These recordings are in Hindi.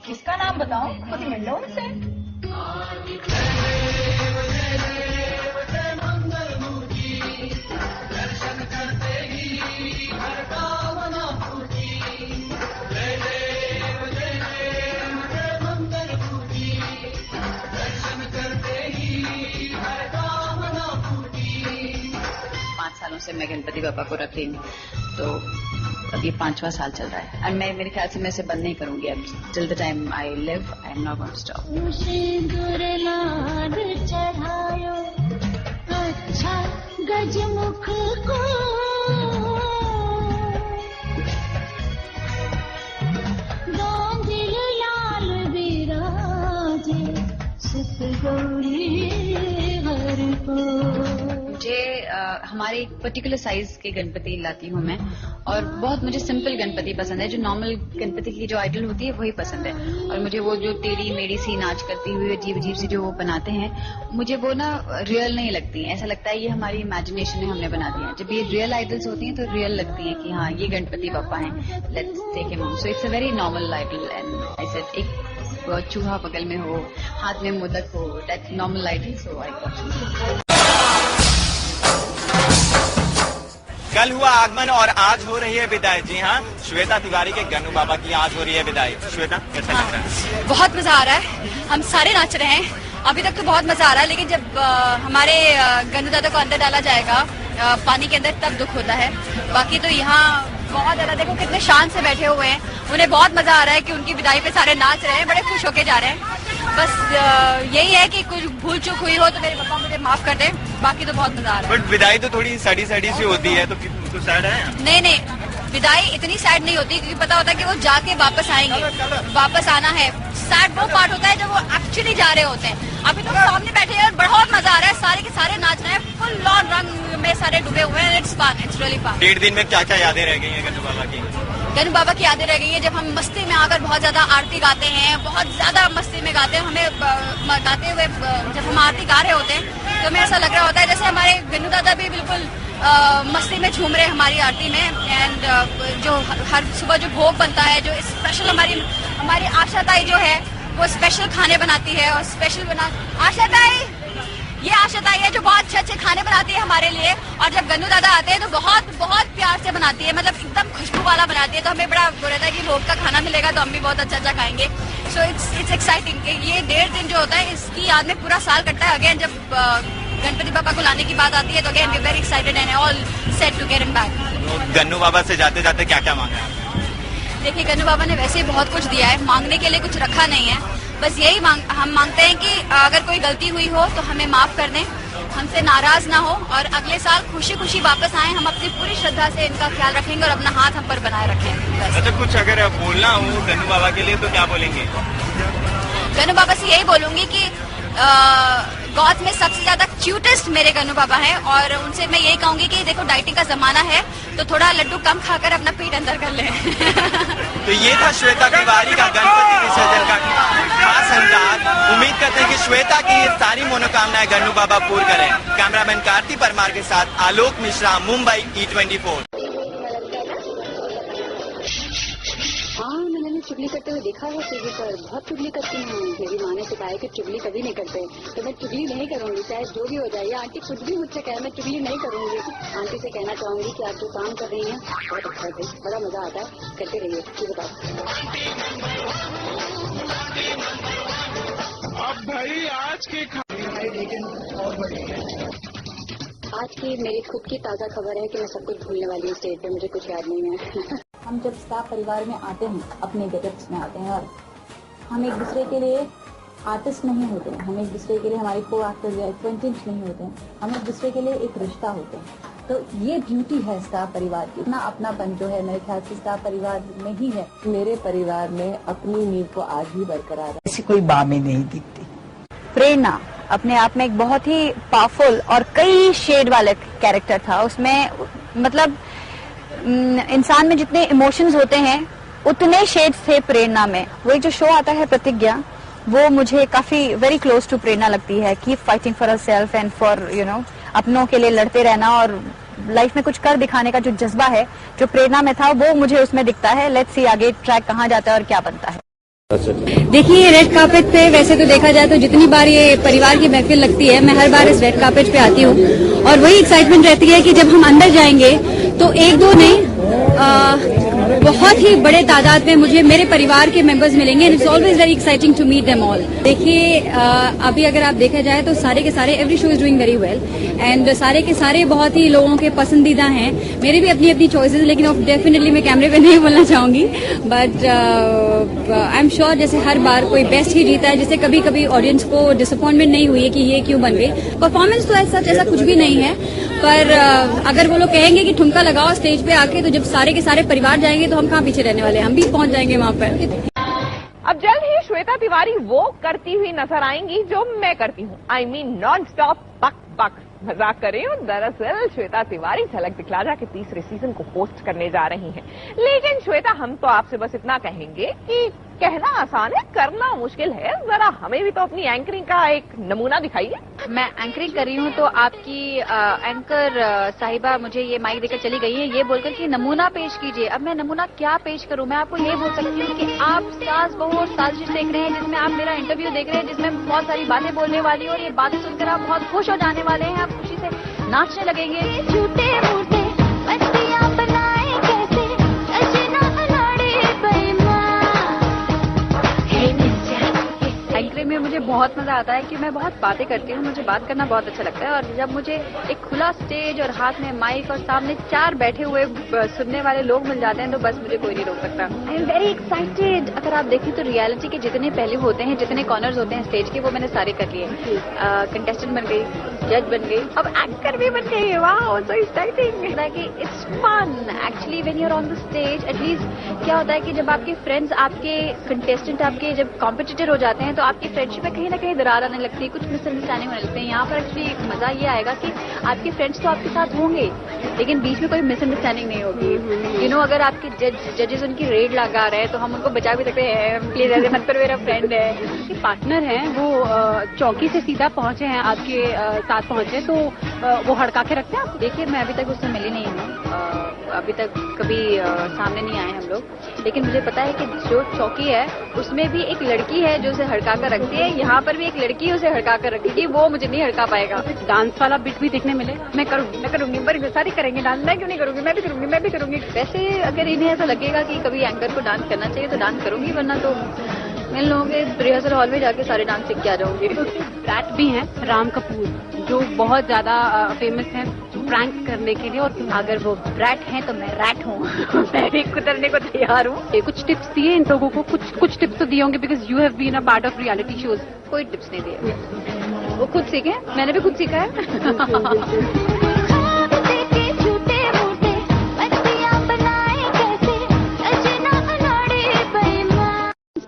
किसका नाम बताऊं? खुद ही मिल लो उनसे। सालों से मैं गणपति बाबा को रख रही हूँ, तो अब ये 5वां साल चल रहा है और मैं मेरे ख्याल से मैं इसे बंद नहीं करूंगी। अब till the time I live I am not going to stop. चढ़ायो अच्छा गजमुख को गांधिल लाल विराजे सुत गौरी हर को। मुझे हमारे एक पर्टिकुलर साइज के गणपति लाती हूँ मैं, और बहुत मुझे सिंपल गणपति पसंद है। जो नॉर्मल गणपति की जो आइडल होती है वही पसंद है, और मुझे वो जो टेढ़ी मेढ़ी सी नाच करती हुई अजीब अजीब सी जो वो बनाते हैं, मुझे वो ना रियल नहीं लगती है। ऐसा लगता है ये हमारी इमेजिनेशन में हमने बना दिया है। जब ये रियल आइडल्स होती हैं तो रियल लगती हैं कि हाँ ये गणपति पापा हैं, let's take him home. So it's a very normal idol and I said एक चूहा बगल में हो, हाथ में मोदक हो, that's normal idol. So I got. कल हुआ आगमन और आज हो रही है विदाई। जी हाँ, श्वेता तिवारी के गन्नू बाबा की आज हो रही है विदाई। श्वेता, कैसा लग रहा है? बहुत मजा आ रहा है, हम सारे नाच रहे हैं। अभी तक तो बहुत मजा आ रहा है, लेकिन जब हमारे गन्नू दादा को अंदर डाला जाएगा पानी के अंदर, तब दुख होता है। बाकी तो यहाँ बहुत ज्यादा, देखो कितने शान से बैठे हुए हैं, उन्हें बहुत मजा आ रहा है कि उनकी विदाई पे सारे नाच रहे हैं, बड़े खुश होके जा रहे हैं। बस यही है कि कुछ भूल चूक हुई हो तो मेरे पापा मुझे माफ कर दे, बाकी तो बहुत मजा आ रहा है। बट विदाई तो थोड़ी सड़ी सड़ी सी होती है, तो सैड है? नहीं, विदाई इतनी सैड नहीं होती, क्योंकि पता होता है कि वो जाके वापस आएंगे। वापस आना है, सैड वो पार्ट होता है जब वो एक्चुअली जा रहे होते हैं। अभी तो सामने बैठे हैं और बहुत मजा आ रहा है, सारे के सारे नाच रहे हैं, फुल ऑन रंग में सारे डूबे हुए हैं। It's fun, it's really fun. 1.5 दिन में क्या क्या यादें रह गई हैं गन्नू बाबा की? गन्नू बाबा की यादें रह गई है जब हम मस्ती में आकर बहुत ज्यादा आरती गाते हैं, बहुत ज्यादा मस्ती में गाते हैं। हमें गाते हुए जब हम आरती गा रहे होते हैं तो हमें ऐसा लग रहा होता है जैसे हमारे गन्नू दादा भी बिल्कुल मस्ती में झूम रहे हमारी आरती में। एंड जो हर सुबह जो भोग बनता है, जो स्पेशल हमारी आशा ताई जो है वो स्पेशल खाने बनाती है, और स्पेशल आशा ताई, ये आशा ताई है जो बहुत अच्छे अच्छे खाने बनाती है हमारे लिए। और जब गन्नू दादा आते हैं तो बहुत बहुत प्यार से बनाती है, मतलब एकदम खुशबू वाला बनाती है। तो हमें बड़ा वो रहता है कि रोज का खाना मिलेगा तो हम भी बहुत अच्छा अच्छा खाएंगे। So it's exciting. ये 1.5 दिन जो होता है इसकी याद में पूरा साल कटता है। अगेन जब गणपति बाबा को लाने की बात आती है तो again we very excited and all set to get him back. Gannu Baba से जाते जाते क्या क्या मांगा? देखिए, गन्नू बाबा ने वैसे ही बहुत कुछ दिया है, मांगने के लिए कुछ रखा नहीं है। बस यही हम मांगते हैं कि अगर कोई गलती हुई हो तो हमें माफ कर दें, हमसे नाराज ना हो, और अगले साल खुशी खुशी वापस आए। हम अपनी पूरी श्रद्धा से इनका ख्याल रखेंगे और अपना हाथ हम पर बनाए रखें। अच्छा, कुछ अगर बोलना हो गन्नू बाबा के लिए तो क्या बोलेंगे? गन्नू बाबा से यही बोलूंगी कि गॉड में सबसे ज्यादा क्यूटेस्ट मेरे गन्नू बाबा हैं, और उनसे मैं यही कहूंगी कि देखो डाइटिंग का जमाना है तो थोड़ा लड्डू कम खाकर अपना पेट अंदर कर लें। तो ये था श्वेता तिवारी का गणपति विसर्जन का खास अंदाज। उम्मीद करते हैं कि श्वेता की ये सारी मनोकामनाएं गन्नू बाबा पूर्ण करें। कैमरामैन कार्ति परमार के साथ आलोक मिश्रा, मुंबई E24। हाँ, मैंने चुगली करते हुए देखा है टीवी पर, बहुत चुगली करती हूँ। मेरी माँ ने सिखाया कि चुगली कभी नहीं करते, तो मैं चुगली नहीं करूँगी, चाहे जो भी हो जाए। आंटी कुछ भी मुझसे कहे, मैं चुगली नहीं करूँगी। आंटी से कहना चाहूंगी कि आप जो काम कर रही हैं बहुत अच्छा है, बड़ा मजा आता है, करते रहिए। ठीक है, अब भाई आज की मेरी खुद की ताज़ा खबर है कि मैं सब कुछ भूलने वाली हूँ स्टेज पे, मुझे कुछ याद नहीं है। हम जब स्टार परिवार में आते हैं, अपने गेटअप्स में आते हैं, और हम एक दूसरे के लिए आर्टिस्ट नहीं होते हैं, हम एक दूसरे के लिए हमारे को एक्टर्स या एक्वेंटेंस नहीं होते हैं, हम एक दूसरे के लिए एक रिश्ता होते हैं। तो ये ब्यूटी है स्टार परिवार की। इतना अपनापन जो है मेरे ख्याल से स्टार परिवार में ही है। मेरे परिवार में अपनी नींव को आज भी बरकरार है, ऐसी कोई बामें नहीं दिखती। प्रेरणा अपने आप में एक बहुत ही पावरफुल और कई शेड वाले कैरेक्टर था। उसमें मतलब इंसान में जितने इमोशंस होते हैं उतने शेड्स थे प्रेरणा में। वो एक जो शो आता है प्रतिज्ञा, वो मुझे काफी वेरी क्लोज टू प्रेरणा लगती है। Keep fighting for ourself and for अपनों के लिए लड़ते रहना, और लाइफ में कुछ कर दिखाने का जो जज्बा है जो प्रेरणा में था वो मुझे उसमें दिखता है। लेट्स सी आगे ट्रैक कहाँ जाता है और क्या बनता है। देखिए, रेड कार्पेट पे वैसे तो देखा जाए तो जितनी बार ये परिवार की महफिल लगती है, मैं हर बार इस रेड कार्पेट पे आती हूँ और वही एक्साइटमेंट रहती है कि जब हम अंदर जाएंगे तो एक दो नहीं बहुत ही बड़े तादाद में मुझे मेरे परिवार के मेंबर्स मिलेंगे and it's always very exciting to meet them all. देखिए, अभी अगर आप देखा जाए तो सारे के सारे every show is doing very well and सारे के सारे बहुत ही लोगों के पसंदीदा हैं। मेरी भी अपनी अपनी चॉइसेस, लेकिन डेफिनेटली मैं कैमरे पे नहीं बोलना चाहूंगी, बट आई एम श्योर जैसे हर बार कोई बेस्ट ही जीता है, जिससे कभी कभी ऑडियंस को डिसअपॉइंटमेंट नहीं हुई है कि ये क्यों बन गई। परफॉर्मेंस तो ऐसा कुछ भी नहीं है, पर अगर वो लोग कहेंगे कि ठुमका लगाओ स्टेज पे आके, तो जब सारे के सारे परिवार जाएंगे तो हम कहाँ पीछे रहने वाले हैं, हम भी पहुंच जाएंगे वहां पर। अब जल्द ही श्वेता तिवारी वो करती हुई नजर आएंगी जो मैं करती हूँ, I mean नॉन स्टॉप बक बक। मजाक कर रही हूँ, दरअसल श्वेता तिवारी झलक दिखला जा के तीसरे सीजन को होस्ट करने जा रही हैं। लेकिन श्वेता, हम तो आपसे बस इतना कहेंगे कि कहना आसान है, करना मुश्किल है। जरा हमें भी तो अपनी एंकरिंग का एक नमूना दिखाइए। मैं एंकरिंग कर रही हूँ तो आपकी एंकर साहिबा मुझे ये माइक देकर चली गई है, ये बोलकर कि नमूना पेश कीजिए। अब मैं नमूना क्या पेश करूँ? मैं आपको ये बोल सकती हूँ कि आप सास बहू और साजिश देख रहे हैं, जिसमें आप मेरा इंटरव्यू देख रहे हैं, जिसमें बहुत सारी बातें बोलने वाली और ये बातें सुनकर आप बहुत खुश हो जाने वाले हैं, आप खुशी से नाचने लगेंगे। झूठे मूठे बत्तियां बनाए कैसे सजना अनाड़े बेईमान। एंकरिंग में मुझे बहुत मजा आता है कि मैं बहुत बातें करती हूँ, मुझे बात करना बहुत अच्छा लगता है और जब मुझे एक खुला स्टेज और हाथ में माइक और सामने 4 बैठे हुए सुनने वाले लोग मिल जाते हैं तो बस मुझे कोई नहीं रोक सकता। I am very excited. अगर आप देखें तो रियलिटी के जितने पहलू होते हैं, जितने कॉर्नर्स होते हैं स्टेज के, वो मैंने सारे कर लिए। कंटेस्टेंट बन गई, जज बन गई, अब एंकर भी बन गई। Wow, so exciting. It's fun actually when you are on the stage. At least क्या होता है कि जब आपके फ्रेंड्स, आपके कंटेस्टेंट, आपके जब कॉम्पिटिटर हो जाते हैं तो आपकी फ्रेंडशिप में कहीं ना कहीं दरार आने लगती है, कुछ मिसअंडरस्टैंडिंग होने लगते हैं। यहाँ पर एक्चुअली मजा ये आएगा कि आपके फ्रेंड्स तो आपके साथ होंगे लेकिन बीच में कोई मिसअंडरस्टैंडिंग नहीं होगी। यू नो, अगर आपके जजेस उनकी रेड लगा रहे हैं तो हम उनको बचा भी सकते हैं, प्लीज ऐसे मत करो, मेरा फ्रेंड है। पार्टनर हैं वो चौकी से सीधा पहुंचे हैं, आपके साथ पहुंचे तो वो हड़का के रखते हैं। देखिए, मैं अभी तक उससे मिली नहीं हूँ, अभी तक कभी सामने नहीं आए हम लोग, लेकिन मुझे पता है कि जो चौकी है उसमें भी एक लड़की है जो उसे हड़का कर रखती है। यहाँ पर भी एक लड़की उसे हड़का कर रखेगी, वो मुझे नहीं हड़का पाएगा। डांस वाला बिट भी देखने मिलेगा। मैं करूंगी, पर सारी करेंगे डांस, मैं क्यों नहीं करूंगी, मैं भी करूंगी। वैसे अगर इन्हें ऐसा लगेगा कि कभी एंकर को डांस करना चाहिए तो डांस करूंगी, वरना तो मैं लोगों के रिहर्सल हॉल में जाके सारे डांस सीख के आ जाऊंगी। रैट भी हैं राम कपूर, जो बहुत ज्यादा फेमस हैं प्रैंक करने के लिए, और अगर वो रैट हैं तो मैं रैट हूँ। मैं भी कुतरने को तैयार हूँ। कुछ टिप्स दिए इन लोगों को? कुछ टिप्स तो दिए होंगे, because you have been a part of reality shows. कोई टिप्स नहीं दिए, वो खुद सीखे, मैंने भी खुद सीखा है।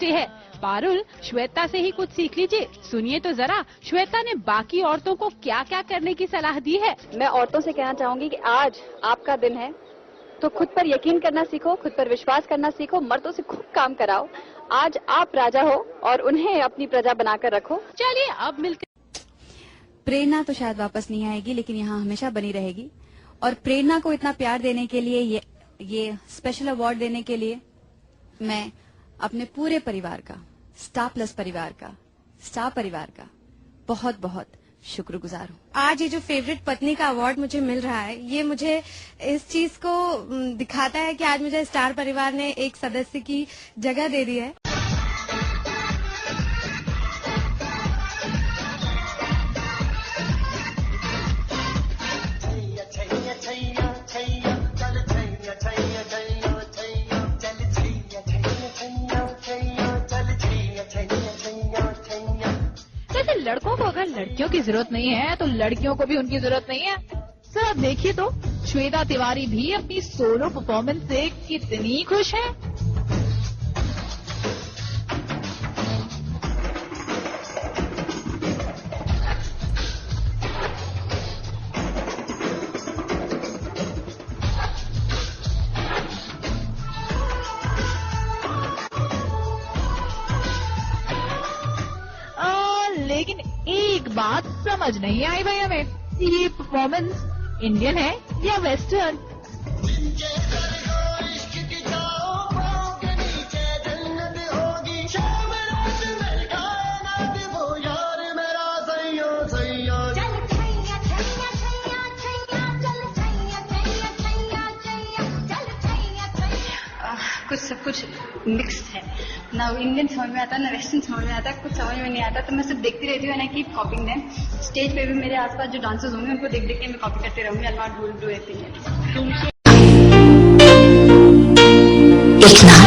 है पारुल, श्वेता से ही कुछ सीख लीजिए। सुनिए तो जरा, श्वेता ने बाकी औरतों को क्या क्या करने की सलाह दी है। मैं औरतों से कहना चाहूंगी कि आज आपका दिन है तो खुद पर यकीन करना सीखो, खुद पर विश्वास करना सीखो, मर्दों से खूब काम कराओ। आज आप राजा हो और उन्हें अपनी प्रजा बनाकर रखो। चलिए अब मिलते। प्रेरणा तो शायद वापस नहीं आएगी, लेकिन यहाँ हमेशा बनी रहेगी। और प्रेरणा को इतना प्यार देने के लिए, ये स्पेशल अवार्ड देने के लिए मैं अपने पूरे परिवार का, स्टार प्लस परिवार का, स्टार परिवार का बहुत बहुत शुक्रगुजार हूँ। आज ये जो फेवरेट पत्नी का अवार्ड मुझे मिल रहा है, ये मुझे इस चीज को दिखाता है कि आज मुझे स्टार परिवार ने एक सदस्य की जगह दे दी है। लड़कों को अगर लड़कियों की जरूरत नहीं है तो लड़कियों को भी उनकी जरूरत नहीं है। सर अब देखिए तो श्वेता तिवारी भी अपनी सोलो परफॉर्मेंस से कितनी खुश है। लेकिन एक बात समझ नहीं आई भाई हमें, ये परफॉर्मेंस इंडियन है या वेस्टर्न? कुछ सब कुछ मिक्स्ड है ना, इंडियन समझ में आता है ना वेस्टर्न समझ में आता है, कुछ समझ में नहीं आता, तो मैं सिर्फ देखती रहती हूँ and I keep कॉपिंग them. Stage पे भी मेरे आसपास जो डांसर्स होंगे उनको देख देख के मैं कॉपी करते रहूंगी। आई नॉट डू एनीथिंग। एक नाम,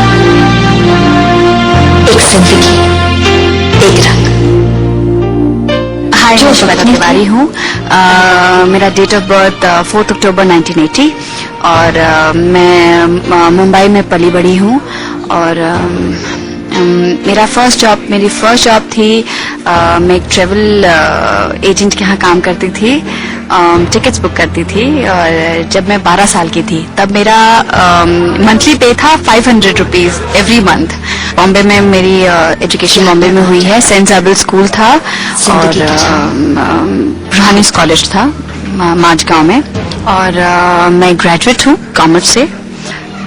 एक जिंदगी, एक रंग। हाय, मैं श्वेता तिवारी हूँ। मेरा डेट ऑफ बर्थ 4 अक्टूबर 1980 और मैं मुंबई में पली बड़ी हूँ। और मेरी फर्स्ट जॉब थी, मैं एक ट्रेवल एजेंट के यहाँ काम करती थी, टिकट्स बुक करती थी। और जब मैं 12 साल की थी तब मेरा मंथली पे था 500 रुपीज एवरी मंथ। बॉम्बे में मेरी एजुकेशन बॉम्बे में हुई है, सेंट ज़ाबिल स्कूल था और रूहानीस कॉलेज था माजगांव में। और मैं ग्रेजुएट हूँ कॉमर्स से।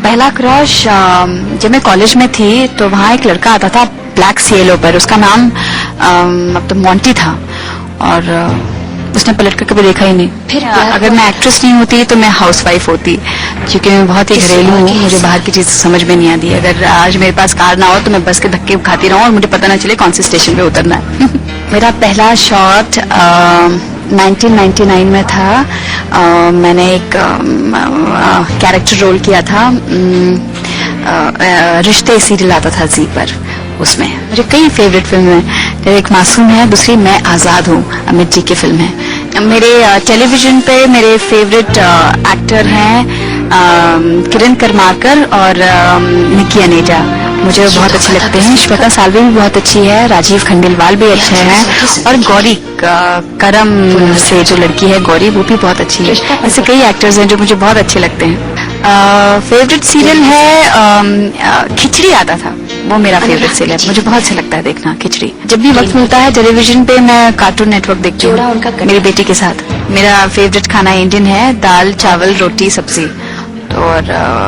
पहला क्रश जब मैं कॉलेज में थी तो वहाँ एक लड़का आता था ब्लैक सीएलओ पर, उसका नाम अब तो मॉन्टी था और उसने पलट कर कभी देखा ही नहीं। फिर अगर मैं एक्ट्रेस नहीं होती तो मैं हाउसवाइफ होती, क्योंकि मैं बहुत ही घरेलू हूँ, मुझे बाहर की चीज समझ में नहीं आती। अगर आज मेरे पास कार ना हो तो मैं बस के धक्के खाती रहूँ और मुझे पता ना चले कौन से स्टेशन पे उतरना है। मेरा पहला शॉट 1999 में था। मैंने एक कैरेक्टर रोल किया था, रिश्ते सीरियल आता था जी पर, उसमें मुझे कई फेवरेट फिल्म है। एक मासूम है, दूसरी मैं आजाद हूँ, अमित जी की फिल्म है। मेरे टेलीविजन पे मेरे फेवरेट एक्टर हैं किरण करमाकर और निकी अनेजा, मुझे बहुत अच्छे लगते हैं। श्वेता सालवी भी बहुत अच्छी है, राजीव खंडेलवाल भी अच्छे हैं और गौरी करम से जो लड़की है गौरी, वो भी बहुत अच्छी है। ऐसे कई एक्टर्स हैं जो मुझे बहुत अच्छे लगते हैं। फेवरेट सीरियल है खिचड़ी आता था, वो मेरा फेवरेट सीरियल है, मुझे बहुत अच्छा लगता है देखना खिचड़ी। जब भी वक्त मिलता है टेलीविजन पे मैं कार्टून नेटवर्क देखती हूँ मेरी बेटी के साथ। मेरा फेवरेट खाना इंडियन है, दाल चावल रोटी सब्जी। और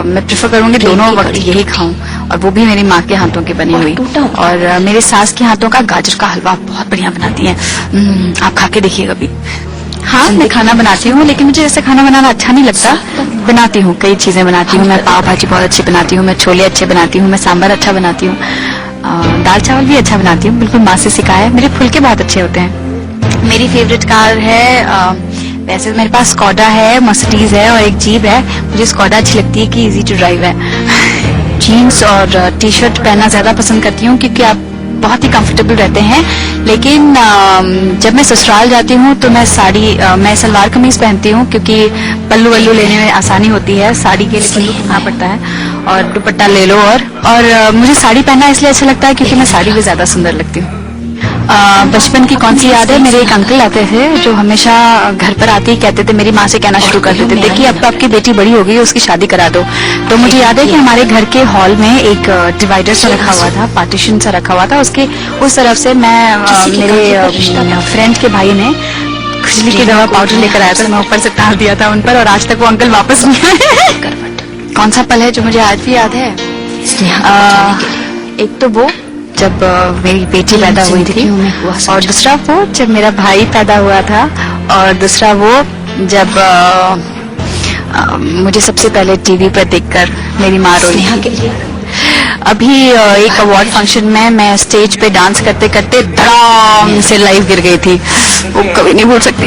मैं प्रेफर करूंगी दोनों वक्त यही खाऊं, और वो भी मेरी माँ के हाथों की बनी हुई। और मेरे सास के हाथों का गाजर का हलवा बहुत बढ़िया बनाती हैं, आप खा के देखिए कभी। हाँ, मैं खाना बनाती हूँ, लेकिन मुझे ऐसे खाना बनाना अच्छा नहीं लगता। बनाती हूँ, कई चीजें बनाती हूँ। मैं पाव भाजी बहुत अच्छी बनाती हूँ, मैं छोले अच्छे बनाती हूँ, मैं सांभर अच्छा बनाती हूँ, दाल चावल भी अच्छा बनाती हूँ, बिल्कुल माँ से सीखा है। मेरे फुलके बहुत अच्छे होते हैं। मेरी फेवरेट कार है, वैसे मेरे पास स्कॉडा है, मर्सिडीज है और एक जीप है। मुझे स्कॉडा अच्छी लगती है कि इजी टू ड्राइव है। जीन्स और टी शर्ट पहनना ज्यादा पसंद करती हूँ क्योंकि आप बहुत ही कंफर्टेबल रहते हैं। लेकिन जब मैं ससुराल जाती हूँ तो मैं मैं सलवार कमीज पहनती हूँ क्योंकि पल्लू वल्लू लेने में आसानी होती है। साड़ी के लिए पल्लू पहनना पड़ता है और दुपट्टा ले लो। और मुझे साड़ी पहनना इसलिए अच्छा लगता है क्योंकि मैं साड़ी में ज्यादा सुंदर लगती हूँ। बचपन की कौन सी याद है? मेरे एक अंकल आते थे जो हमेशा घर पर आते ही कहते थे, मेरी माँ से कहना शुरू कर देते थे कि अब तो आपकी बेटी बड़ी हो गई है, उसकी शादी करा दो। तो मुझे याद है कि हमारे घर के हॉल में एक डिवाइडर सा रखा हुआ था, पार्टीशन सा रखा हुआ था। उसके उस तरफ से मैं मेरे फ्रेंड के भाई ने खुजली की दवा पाउडर लेकर आया था, मैं ऊपर से तार दिया था उन पर और आज तक वो अंकल वापस नहीं आए। कौन सा पल है जो मुझे आज भी याद है? एक तो वो जब मेरी बेटी पैदा हुई थी, और दूसरा वो जब मेरा भाई पैदा हुआ था, और दूसरा वो जब मुझे सबसे पहले टीवी पर देखकर मेरी माँ रोई। अभी एक अवार्ड फंक्शन में मैं स्टेज पे डांस करते करते धड़ाम से लाइव गिर गई थी, वो कभी नहीं भूल सकती।